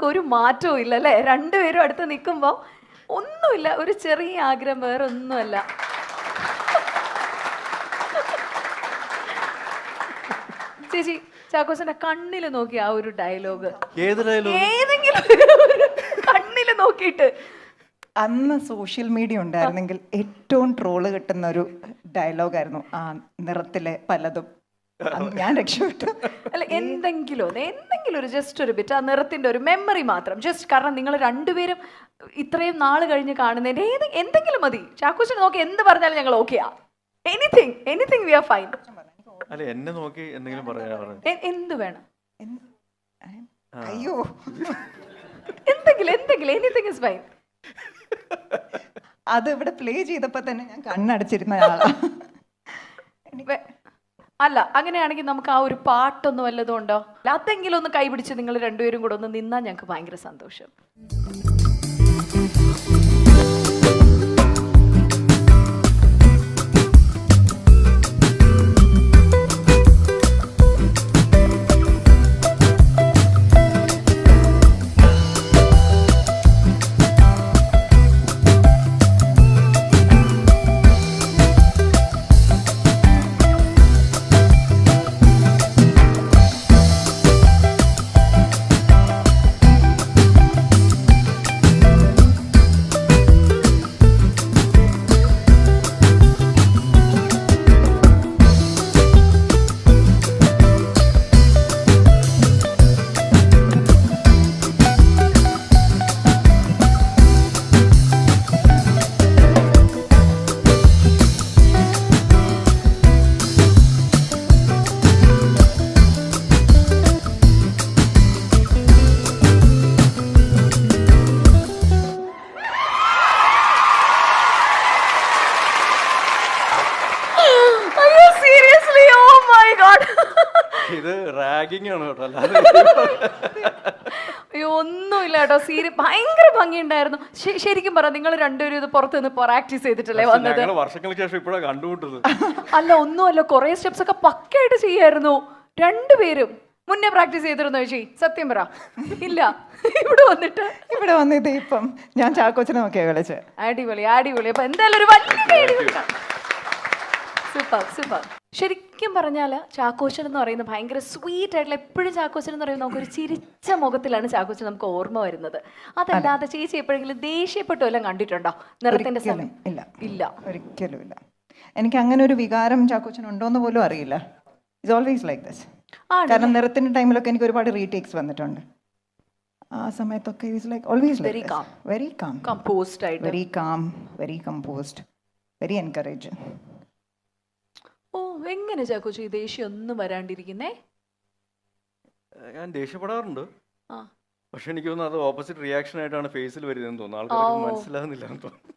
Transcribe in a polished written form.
ഒരു മാറ്റവും ഇല്ല അല്ലേ? രണ്ടുപേരും അടുത്ത് നിൽക്കുമ്പോൾ ഒന്നുമില്ല, ഒരു ചെറിയ ആഗ്രഹം, വേറെ ഒന്നുമല്ല. ചേച്ചി ചാക്കോച്ചന്റെ കണ്ണില് നോക്കി ആ ഒരു ഡയലോഗ്, ഏതെങ്കിലും കണ്ണില് നോക്കിയിട്ട്. അന്ന് സോഷ്യൽ മീഡിയ ഉണ്ടായിരുന്നെങ്കിൽ ഏറ്റവും ട്രോള് കിട്ടുന്ന ഒരു ഡയലോഗായിരുന്നു ആ നിറത്തിലെ പലതും. ഞാൻ രക്ഷപ്പെട്ടു. അല്ല, എന്തെങ്കിലും ഒരു ജസ്റ്റ് ഒരു ബിറ്റ്, ആ നിറത്തിന്റെ ഒരു മെമ്മറി മാത്രം, ജസ്റ്റ് കാരണം നിങ്ങൾ രണ്ടുപേരും ഇത്രയും നാള് കഴിഞ്ഞ് കാണുന്നതിന്റെ എന്തെങ്കിലും മതി. ചാക്കോച്ചനെ നോക്കി എന്ത് പറഞ്ഞാലും ഞങ്ങൾ ഓക്കെയാ. Anything we are fine. അല്ല, എന്നെ നോക്കി എന്തെങ്കിലും പറയാ, എന്ത് വേണം, അയ്യോ എന്തെങ്കിലും എനിത്തിങ് ഇസ് ഫൈൻ. അത് ഇവിടെ പ്ലേ ചെയ്തപ്പോ തന്നെ ഞാൻ കണ്ണടച്ചിരുന്ന ആളാ. അല്ല, അങ്ങനെയാണെങ്കിൽ നമുക്ക് ആ ഒരു പാട്ടൊന്നും വല്ലതും ഉണ്ടോ? അതെങ്കിലും ഒന്ന് കൈപിടിച്ച് നിങ്ങൾ രണ്ടുപേരും കൂടെ ഒന്ന് നിന്നാൽ ഞങ്ങൾക്ക് ഭയങ്കര സന്തോഷം. ഇത് റാഗിങ് ആണ് കേട്ടോ. അയ്യോ, ഒന്നുമില്ല കേട്ടോ. ഭയങ്കര ഭംഗിയുണ്ടായിരുന്നു. ശരിക്കും പറ, നിങ്ങൾ രണ്ടുപേരും ഇത് പുറത്ത് നിന്ന് പ്രാക്ടീസ് ചെയ്തിട്ടല്ലേ വന്നത്? വർഷങ്ങൾക്ക് ശേഷം ഇപ്പോഴാണ് കണ്ടുമുട്ടത്. അല്ല, ഒന്നുമല്ല, കുറെ സ്റ്റെപ്സ് ഒക്കെ പക്കയായിട്ട് ചെയ്യായിരുന്നു രണ്ടുപേരും. മുന്നേ പ്രാക്ടീസ് ചെയ്തിരുന്നോ ചേച്ചി? സത്യം പറ. ഇല്ല, ഇവിടെ വന്നിട്ട് ഇപ്പം ഞാൻ ചാക്കോച്ചനെ നോക്കിയാ കളിച്ച്. അടിപൊളി. അപ്പൊ എന്തായാലും ഒരു വലിയ സൂപ്പർ. ശരിക്കും പറഞ്ഞാൽ ചാക്കോച്ചൻ എന്ന് പറയുന്നത് ഭയങ്കര സ്വീറ്റ് ആയിട്ടുള്ള, എപ്പോഴും ചാക്കോച്ചൻ എന്ന് പറയുന്നത് നമുക്കൊരു ചിരിച്ച മുഖത്തിലാണ് ചാക്കോച്ചൻ നമുക്ക് ഓർമ്മ വരുന്നത്. അതല്ലാതെ ചേച്ചി എപ്പോഴെങ്കിലും ദേഷ്യപ്പെട്ടു എല്ലാം കണ്ടിട്ടുണ്ടോ നിറത്തിന്റെ സമയം? ഇല്ല, ഒരിക്കലും ഇല്ല. എനിക്ക് അങ്ങനെ ഒരു വികാരം ചാക്കോച്ചൻ ഉണ്ടോന്ന് പോലും അറിയില്ല. It's always like this. കാരണം നിറത്തിന്റെ ടൈമിലൊക്കെ എനിക്ക് ഒരുപാട് റീടേക്സ് വന്നിട്ടുണ്ട്. ആ സമയത്തൊക്കെ very calm, composed, very encouraging. ഓ, എങ്ങനെ ചാക്കോച്ചി ഈ ദേഷ്യം ഒന്നും വരാണ്ടിരിക്കുന്നേ? ഞാൻ ദേഷ്യപ്പെടാറുണ്ട്, പക്ഷെ എനിക്ക് തോന്നുന്നു അത് ഓപ്പോസിറ്റ് റിയാക്ഷൻ ആയിട്ടാണ് ഫേസിൽ വരുന്നതെന്ന് തോന്നുന്നു. ആൾക്കാർക്ക് മനസ്സിലാകുന്നില്ല എന്ന് തോന്നുന്നു.